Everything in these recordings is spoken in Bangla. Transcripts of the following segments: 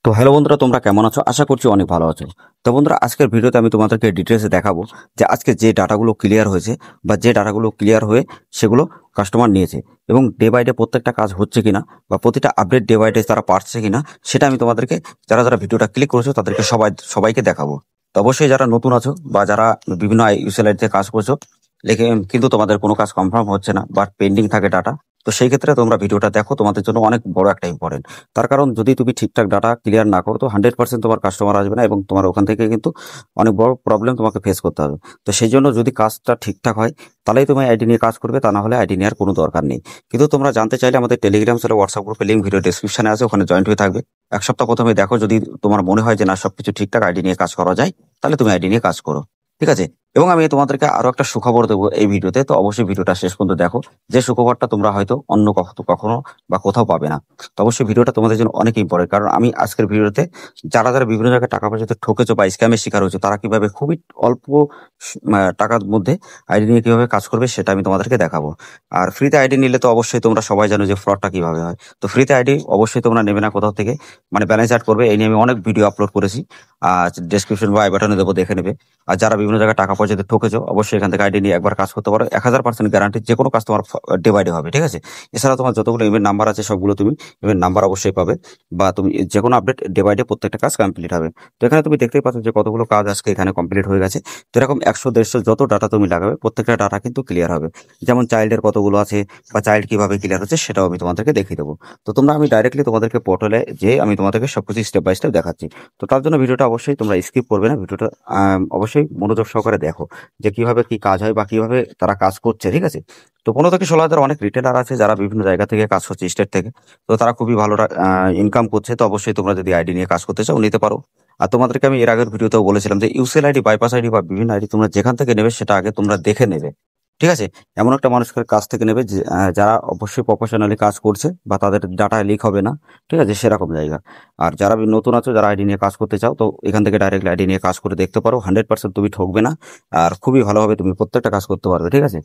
তো হ্যালো বন্ধুরা, তোমরা কেমন আছো? আশা করছি অনেক ভালো আছো। তো বন্ধুরা, আজকের ভিডিওতে আমি তোমাদেরকে ডিটেলসে দেখাবো যে আজকে যে ডাটাগুলো ক্লিয়ার হয়েছে বা যে ডাটাগুলো ক্লিয়ার হয়ে সেগুলো কাস্টমার নিয়েছে এবং ডে বাই ডে প্রত্যেকটা কাজ হচ্ছে কিনা বা প্রতিটা আপডেট ডে বাই ডে তারা পারছে কিনা, সেটা আমি তোমাদেরকে যারা যারা ভিডিওটা ক্লিক করেছো তাদেরকে সবাইকে দেখাবো। তো অবশ্যই যারা নতুন আছো বা যারা বিভিন্ন ইউসিএলআইতে কাজ করছো কিন্তু তোমাদের কোনো কাজ কনফার্ম হচ্ছে না বাট পেন্ডিং থাকে ডাটা, তো সেই ক্ষেত্রে তোমরা ভিডিওটা দেখো, তোমাদের জন্য অনেক বড় একটা ইম্পর্টেন্ট। তার কারণ যদি তুমি ঠিকঠাক ডাটা ক্লিয়ার না করো তো 100% তোমার কাস্টমার আসবে না এবং তোমার ওখান থেকে কিন্তু অনেক বড় প্রবলেম তোমাকে ফেস করতে হবে। তো সেই জন্য যদি কাজটা ঠিকঠাক হয় তাহলেই তুমি আইডি নিয়ে কাজ করবে, তা না হলে আইডি নেওয়ার কোনো দরকার নেই। কিন্তু তোমরা জানতে চাইলে আমাদের টেলিগ্রাম চ্যানেল, হোয়াটসঅ্যাপ গ্রুপে লিঙ্ক ভিডিও ডেসক্রিপশনে আছে, ওখানে জয়েন্ট হয়ে থাকবে। এক সপ্তাহ প্রথমে দেখো, যদি তোমার মনে হয় যে না সবকিছু ঠিকঠাক আইডি নিয়ে কাজ করা যায়, তাহলে তুমি আইডি নিয়ে কাজ করো। ঠিক আছে? এবং আমি তোমাদেরকে আরো একটা সুখবর দেবো এই ভিডিওতে, তো অবশ্যই ভিডিওটা শেষ পর্যন্ত দেখো। যে সুখবরটা তোমরা হয়তো অন্য কখনো বা কোথাও পাবে না। তো অবশ্যই ভিডিওটা তোমাদের জন্য অনেক ইম্পর্টেন্ট, কারণ আমি আজকের ভিডিওতে যারা যারা বিভিন্ন জায়গায় টাকা পয়সাতে ঠকেছো বা স্ক্যামের শিকার হয়েছে, তারা কিভাবে খুবই অল্প টাকার মধ্যে আইডি নিয়ে কিভাবে কাজ করবে সেটা আমি তোমাদেরকে দেখাবো। আর ফ্রিতে আইডি নিলে তো অবশ্যই তোমরা সবাই জানো যে ফ্রডটা কিভাবে হয়। তো ফ্রিতে আইডি অবশ্যই তোমরা নেবে না কোথাও থেকে, মানে ব্যালেন্স অ্যাড করবে। এই নিয়ে আমি অনেক ভিডিও আপলোড করেছি, আর ডেসক্রিপশন বা আই বাটনে দেবো, দেখে নেবে। আর যারা বিভিন্ন জায়গায় টাকা পয়সাতে ঠকেছো, অবশ্যই এখান থেকে আইডি নিয়ে একবার কাজ করতে পারো। 1000% গ্যারান্টি, যে কোনো কাজ তোমার ডে বাই ডে হবে। ঠিক আছে? এছাড়া তোমার যতগুলো ইমেল নাম্বার আছে সবগুলো তুমি ইমেল নাম্বার অবশ্যই পাবে, বা তুমি যে কোনো আপডেট ডে বাই ডে প্রত্যেকটা কাজ কমপ্লিট হবে। তো এখানে তুমি দেখতেই পাচ্ছ যে কতগুলো কাজ আজকে এখানে কমপ্লিট হয়ে গেছে। তো এরকম 100 150 যত ডাটা তুমি লাগাবে প্রত্যেকটা ডাটা কিন্তু ক্লিয়ার হবে। যেমন চাইল্ডের কতগুলো আছে বা চাইল্ড কিভাবে ক্লিয়ার হচ্ছে সেটাও আমি তোমাদেরকে দেখিয়ে দেবো। তো তোমরা আমি ডাইরেক্টলি তোমাদেরকে পোর্টালে যে আমি তোমাদেরকে সবকিছু স্টেপ বাই স্টেপ দেখাচ্ছি। তো তার জন্য ভিডিওটা অবশ্যই তোমরা স্কিপ করবে না, ভিডিওটা অবশ্যই মনোযোগ সহকারে দেখো যে কিভাবে কি কাজ হয় বা কিভাবে তারা কাজ করছে। ঠিক আছে? তো 15 থেকে 16 হাজার অনেক রিটেলার আছে যারা বিভিন্ন জায়গা থেকে কাজ করছে, স্টেট থেকে। তো তারা খুবই ভালো ইনকাম করছে। তো অবশ্যই তোমরা যদি আইডি নিয়ে কাজ করতে চাও নিতে পারো। আর তোমাদেরকে আমি এর আগের ভিডিওতেও বলেছিলাম যে ইউসিএল আইডি, বাইপাস আইডি বা বিভিন্ন আইডি তোমরা যেখান থেকে নেবে সেটা আগে তোমরা দেখে নেবে। ঠিক আছে? এমন একটা মানুষের কাছ থেকে নেবে যারা অবশ্যই প্রফেশনালি কাজ করছে বা তাদের ডাটা লিক হবে না। ঠিক আছে? সেরকম জায়গা। আর যারা নতুন আছো, যারা আইডি নিয়ে কাজ করতে চাও, তো এখান থেকে ডাইরেক্টলি আইডি নিয়ে কাজ করে দেখতে পারো। 100% তুমি ঠকবে না, আর খুবই ভালোভাবে তুমি প্রত্যেকটা কাজ করতে পারবে। ঠিক আছে?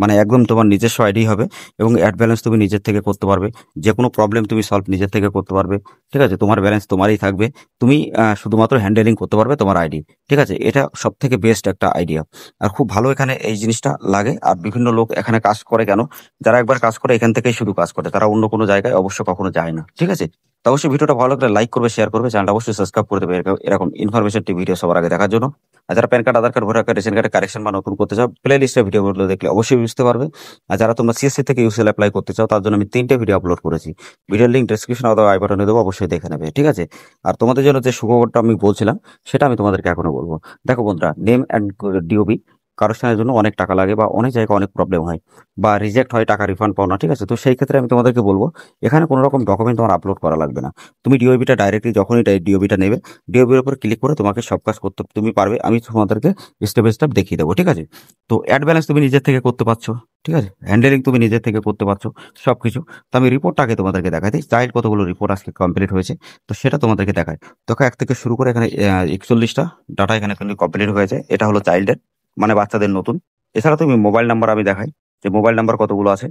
মানে একদম তোমার নিজস্ব আইডি হবে এবং অ্যাড ব্যালেন্স তুমি নিজের থেকে করতে পারবে। যে কোনো প্রবলেম তুমি সলভ নিজের থেকে করতে পারবে। ঠিক আছে? তোমার ব্যালেন্স তোমারই থাকবে। তুমি শুধুমাত্র হ্যান্ডেলিং করতে পারবে তোমার আইডি। ঠিক আছে? এটা সব থেকে বেস্ট একটা আইডিয়া। আর খুব ভালো এখানে এই জিনিসটা লাগে। আর বিভিন্ন লোক এখানে কাজ করে কেন? যারা একবার কাজ করে এখান থেকেই শুধু কাজ করে, তারা অন্য কোনো জায়গায় অবশ্য কখনো যায় না। ঠিক আছে? তো অবশ্যই ভিডিওটা ভালো লাগলে লাইক করবে, শেয়ার করবে, চ্যানেলটা অবশ্যই সাবস্ক্রাইব করে দেবে এরকম ইনফরমেশন ভিডিও সবার আগে দেখার জন্য। আর যারা pan card, Aadhaar card, voter card, ration কার্ডের কারেকশন বা নতুন করতে চাও, প্লে লিস্টের ভিডিওগুলো দেখলে অবশ্যই বুঝতে পারবে। আর যারা তোমরা সিএসসি থেকে ইউসিএল অ্যাপ্লাই করতে চাও, তার জন্য আমি 3টে ভিডিও আপলোড করেছি। ভিডিওর লিঙ্ক ডেসক্রিপশন অথবা আই বাটনে দেবো, অবশ্যই দেখে নেবে। ঠিক আছে? আর তোমাদের জন্য যে সুখবরটা আমি বলছিলাম সেটা আমি তোমাদেরকে এখনো বলবো। দেখো বন্ধুরা, নেম অ্যান্ড ডিওবি কারেকশনের জন্য অনেক টাকা লাগে বা অনেক জায়গায় অনেক প্রবলেম হয় বা রিজেক্ট হয়, টাকা রিফান্ড পাও না। ঠিক আছে? তো সেই ক্ষেত্রে আমি তোমাদেরকে বলবো এখানে কোনো রকম ডকুমেন্ট তোমার আপলোড করা লাগবে না। তুমি ডিওবিটা ডাইরেক্টলি যখনই ডিওবিটা নেবে, ডিওবির উপর ক্লিক করে তোমাকে সব কাজ করতে তুমি পারবে। আমি তোমাদেরকে স্টেপ বাই স্টেপ দেখিয়ে দেবো। ঠিক আছে? তো অ্যাড ব্যালেন্স তুমি নিজের থেকে করতে পারছো। ঠিক আছে? হ্যান্ডেলিং তুমি নিজের থেকে করতে পারছো সবকিছু। তো আমি রিপোর্টটাকে তোমাদেরকে দেখাই দিই, চাইল্ড কতগুলো রিপোর্ট আজকে কমপ্লিট হয়েছে, তো সেটা তোমাদেরকে দেখায়। দেখো, এক থেকে শুরু করে এখানে 41টা ডাটা এখানে কমপ্লিট হয়েছে। এটা হলো চাইল্ডের, মানে বাচ্চাদের নতুন। এছাড়া তুমি মোবাইল নাম্বার আমি দেখাই যে মোবাইল নাম্বার কতগুলো আছে।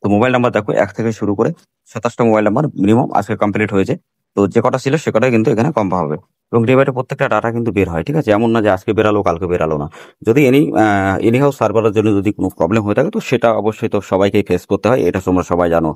তো মোবাইল নাম্বার দেখো, এক থেকে শুরু করে 27টা মোবাইল নাম্বার মিনিমাম আজকে কমপ্লিট হয়েছে। তো যে কটা ছিল সে কটাই কিন্তু এখানে কম হবে। এবং ডে বাই ডে প্রত্যেকটা ডাটা কিন্তু বের হয়। ঠিক আছে? এমন না যে আজকে বেরালো কালকে বেরালো না। যদি এনি হাউ সার্ভারের জন্য যদি কোনো প্রবলেম হয়ে থাকে, তো সেটা অবশ্যই তো সবাইকেই ফেস করতে হয়, এটা তোমরা সবাই জানো।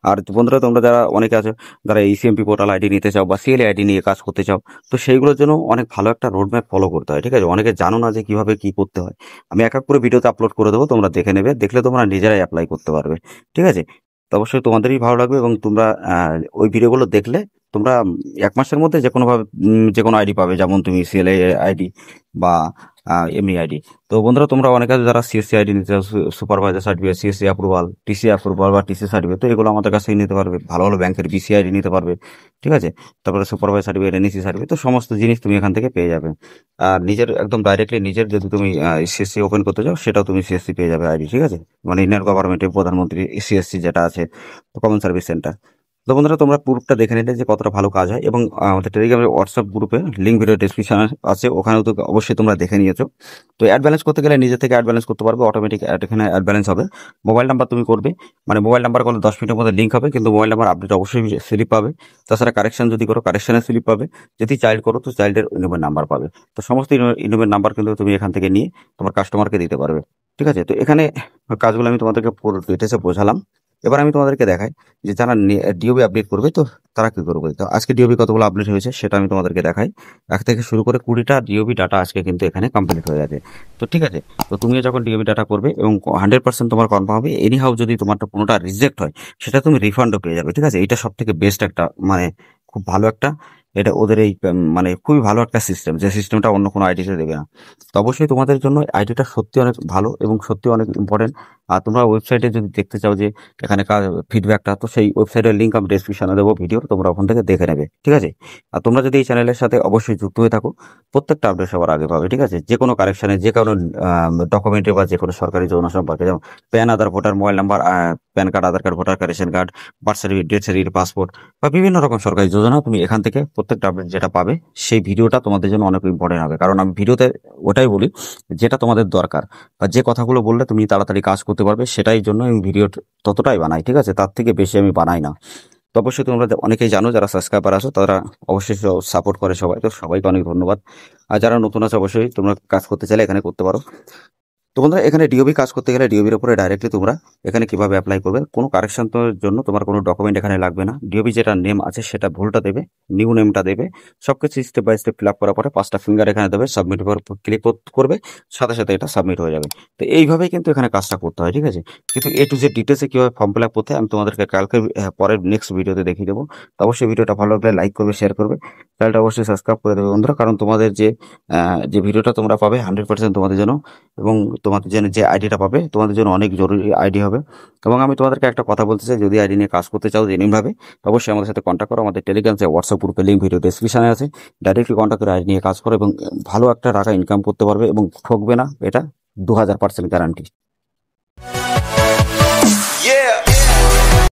আর বন্ধুরা, তোমরা যারা অনেকে আছে যারা ইসিএমপি পোর্টাল আইডি নিতে চাও বা সিএলএ আইডি নিয়ে কাজ করতে চাও, তো সেইগুলোর জন্য অনেক ভালো একটা রোডম্যাপ ফলো করতে হয়। ঠিক আছে? অনেকে জানো না যে কিভাবে কি করতে হয়। আমি এক এক করে ভিডিওতে আপলোড করে দেবো, তোমরা দেখে নেবে, দেখলে তোমরা নিজেরাই অ্যাপ্লাই করতে পারবে। ঠিক আছে? তো অবশ্যই তোমাদেরই ভালো লাগবে এবং তোমরা ওই ভিডিওগুলো দেখলে তোমরা 1 মাসের মধ্যে যে কোনোভাবে যে কোনো আইডি পাবে, যেমন তুমি সিএলএ আইডি বা এমনি আইডি। তো বন্ধুরা, তোমরা অনেকে আছে যারা সিএসসি আইডি নিতে চাও, supervisor certificate, CSC approval, TC approval বা টিসি সার্টিফিকেট, তো এগুলো আমাদের কাছেই নিতে পারবে। ভালো ভালো ব্যাংকের বিসি আইডি নিতে পারবে। ঠিক আছে? তারপরে সুপারভাইজার সার্টিফিকেট, এনইসি সার্টিফিকেট, তো সমস্ত জিনিস তুমি এখান থেকে পেয়ে যাবে। আর নিজের একদম ডাইরেক্টলি নিজের যদি তুমি সিএসসি ওপেন করতে চাও, সেটাও তুমি সিএসসি পেয়ে যাবে আইডি। ঠিক আছে? মানে ইন্ডিয়ান গভর্নমেন্টের প্রধানমন্ত্রী সিএসসি যেটা আছে, কমন সার্ভিস সেন্টার। তো বন্ধুরা তোমরা প্রুফটা দেখে নিলে যে কতটা ভালো কাজ হয়, এবং আমাদের টেলিগ্রামের হোয়াটসঅ্যাপ গ্রুপে লিঙ্ক ভিডিও ডিসক্রিপশনে আছে, ওখানেও তো অবশ্যই তোমরা দেখে নিয়েছো। তো অ্যাড ব্যালেন্স করতে গেলে নিজে থেকে অ্যাড ব্যালেন্স করতে পারবে, অটোমেটিক এখানে অ্যাড ব্যালেন্স হবে। মোবাইল নাম্বার তুমি করবে, মানে মোবাইল নাম্বার করলে 10 মিনিটের মধ্যে লিঙ্ক হবে, কিন্তু মোবাইল নাম্বার আপডেট অবশ্যই স্লিপ পাবে। তাছাড়া কারেকশন যদি করো কারেকশনের স্লিপ পাবে, যদি চাইল্ড করো তো চাইল্ডের ইনোভের নাম্বার পাবে। তো সমস্ত ইনোভের নাম্বার কিন্তু তুমি এখান থেকে নিয়ে তোমার কাস্টমারকে দিতে পারবে। ঠিক আছে, তো এখানে কাজগুলো আমি তোমাদেরকে পুরো ডিটেলসে বোঝালাম। এবার আমি তোমাদেরকে দেখাই যে যারা ডিওবি আপডেট করবে তো তারা কি করবে। তো আজকে ডিওবি কতগুলো আপডেট হয়েছে সেটা আমি তোমাদেরকে দেখাই। 1 থেকে শুরু করে 20টা ডিওবি ডাটা আজকে কিন্তু এখানে কমপ্লিট হয়ে যাবে। তো ঠিক আছে, তো তুমিও যখন ডিওবি ডাটা করবে এবং 100% তোমার কনফার্ম হবে, এনিহাউ যদি তোমারটা কোনোটা রিজেক্ট হয় সেটা তুমি রিফান্ডও পেয়ে যাবে। ঠিক আছে, এটা সব থেকে বেস্ট একটা, মানে খুব ভালো একটা, এটা ওদের এই মানে খুবই ভালো একটা সিস্টেম, যে সিস্টেমটা অন্য কোনো আইডিতে দেবে না। তো অবশ্যই তোমাদের জন্য আইডিটা সত্যি অনেক ভালো এবং সত্যি অনেক ইম্পর্টেন্ট। আর তোমরা ওয়েবসাইটে যদি দেখতে চাও যে এখানে ফিডব্যাকটা, তো সেই ওয়েবসাইটের লিঙ্ক আমি ডেসক্রিপশনে দেবো ভিডিও, তোমরা ওখান থেকে দেখে নেবে। ঠিক আছে, আর তোমরা যদি এই চ্যানেলের সাথে অবশ্যই যুক্ত হয়ে থাকো, প্রত্যেকটা আপডেট সবার আগে পাবে। ঠিক আছে, যে কোনো কারেকশানে, যে কোনো ডকুমেন্টে বা যে কোনো সরকারি যোজনা সম্পর্কে, যেমন PAN, Aadhaar, voter, mobile number, PAN card, Aadhaar card, voter card, ration card, birth certificate, death certificate, passport বা বিভিন্ন রকম সরকারি যোজনা, তুমি এখান থেকে প্রত্যেকটা আপডেট যেটা পাবে সেই ভিডিওটা তোমাদের জন্য অনেক ইম্পর্টেন্ট হবে। কারণ আমি ভিডিওতে ওটাই বলি যেটা তোমাদের দরকার, বা যে কথাগুলো বললে তুমি তাড়াতাড়ি কাজ করতে পারবে, সেটাই জন্য আমি ভিডিও ততটাই বানাই। ঠিক আছে, তার থেকে বেশি আমি বানাই না। তো অবশ্যই তোমরা অনেকেই জানো, যারা সাবস্ক্রাইবার আছো তারা অবশ্যই সাপোর্ট করে সবাই, তো সবাইকে অনেক ধন্যবাদ। আর যারা নতুন আছে অবশ্যই তোমরা কাজ করতে চাইলে এখানে করতে পারো। তো বন্ধুরা এখানে ডিওবি কাজ করতে গেলে ডিওবির উপরে ডাইরেক্টলি তোমরা এখানে কিভাবে অ্যাপ্লাই করবে, কোনো কারেকশন জন্য তোমার কোনো ডকুমেন্ট এখানে লাগবে না। ডিওবি যেটা নেম আছে সেটা ভুলটা দেবে, নিউ নেমটা দেবে, সবকিছু step by step fill up করার পরে 5টা ফিঙ্গার এখানে দেবে, সাবমিট ক্লিক করবে, সাথে সাথে এটা সাবমিট হয়ে যাবে। তো এইভাবেই কিন্তু এখানে কাজটা করতে হয়। ঠিক আছে, কিন্তু এ টু জেড ডিটেলসে কীভাবে ফর্ম ফিল আপ করতে হয় আমি তোমাদেরকে কালকে পরের নেক্সট ভিডিওতে দেখিয়ে দেবো। তো অবশ্যই ভিডিওটা ভালো লাগলে লাইক করবে, শেয়ার করবে, চ্যানেলটা অবশ্যই সাবস্ক্রাইব করে দেবে বন্ধুরা। কারণ তোমাদের যে ভিডিওটা তোমরা পাবে 100% তোমাদের জন্য, এবং তোমাদের জন্য যে আইডিটা পাবে তোমাদের জন্য অনেক জরুরি আইডি হবে। এবং আমি তোমাদেরকে একটা কথা বলতে চাই, যদি আইডি নিয়ে কাজ করতে চাও জেনুইনভাবে, অবশ্যই আমাদের সাথে কন্ট্যাক্ট করো। আমাদের টেলিগ্রাম যে হোয়াটসঅ্যাপ গ্রুপের লিঙ্ক ভিডিও ডেসক্রিপশনে আছে, ডাইরেক্টলি কন্ট্যাক্ট করে আইডি নিয়ে কাজ করো এবং ভালো একটা টাকা ইনকাম করতে পারবে এবং ঠকবে না, এটা 2000% গ্যারান্টি।